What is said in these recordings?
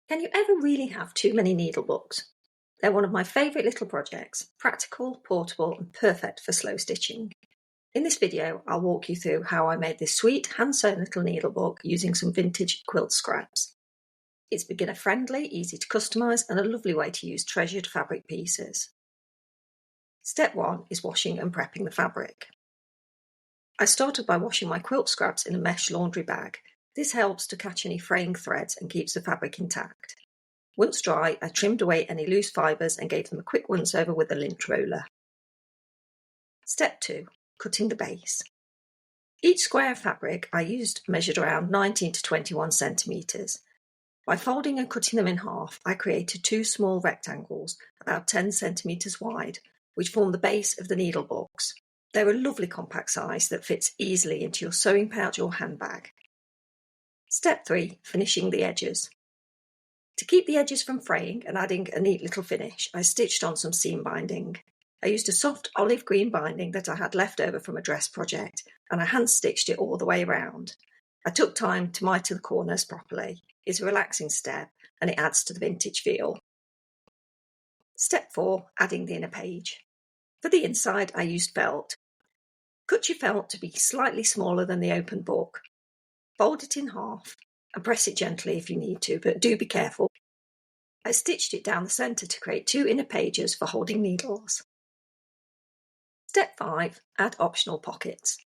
Can you ever really have too many needle books? They're one of my favourite little projects, practical, portable and perfect for slow stitching. In this video, I'll walk you through how I made this sweet hand-sewn little needle book using some vintage quilt scraps. It's beginner friendly, easy to customise and a lovely way to use treasured fabric pieces. Step 1 is washing and prepping the fabric. I started by washing my quilt scraps in a mesh laundry bag. This helps to catch any fraying threads and keeps the fabric intact. Once dry, I trimmed away any loose fibres and gave them a quick once over with a lint roller. Step 2. Cutting the base. Each square of fabric I used measured around 19 to 21 centimetres. By folding and cutting them in half, I created two small rectangles about 10 centimetres wide, which form the base of the needle books. They're a lovely compact size that fits easily into your sewing pouch or handbag. Step 3. Finishing the edges. To keep the edges from fraying and adding a neat little finish, I stitched on some seam binding. I used a soft olive green binding that I had left over from a dress project, and I hand stitched it all the way around. I took time to mitre the corners properly. It's a relaxing step and it adds to the vintage feel. Step 4. Adding the inner page. For the inside, I used felt. Cut your felt to be slightly smaller than the open book. Fold it in half and press it gently if you need to, but do be careful. I stitched it down the centre to create two inner pages for holding needles. Step 5. Add optional pockets.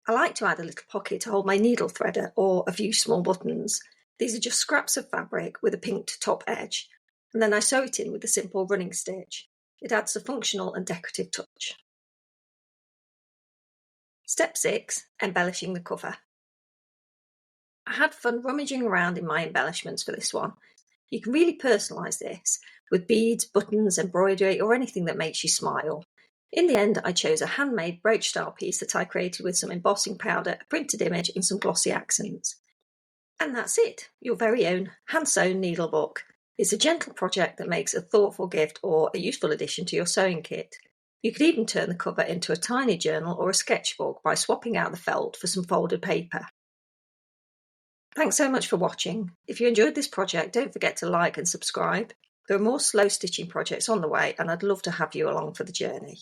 I like to add a little pocket to hold my needle threader or a few small buttons. These are just scraps of fabric with a pinked top edge, and then I sew it in with a simple running stitch. It adds a functional and decorative touch. Step 6. Embellishing the cover. I had fun rummaging around in my embellishments for this one. You can really personalise this with beads, buttons, embroidery or anything that makes you smile. In the end, I chose a handmade brooch style piece that I created with some embossing powder, a printed image and some glossy accents. And that's it, your very own Hand Sewn Needle Book. It's a gentle project that makes a thoughtful gift or a useful addition to your sewing kit. You could even turn the cover into a tiny journal or a sketchbook by swapping out the felt for some folded paper. Thanks so much for watching. If you enjoyed this project, don't forget to like and subscribe. There are more slow stitching projects on the way and I'd love to have you along for the journey.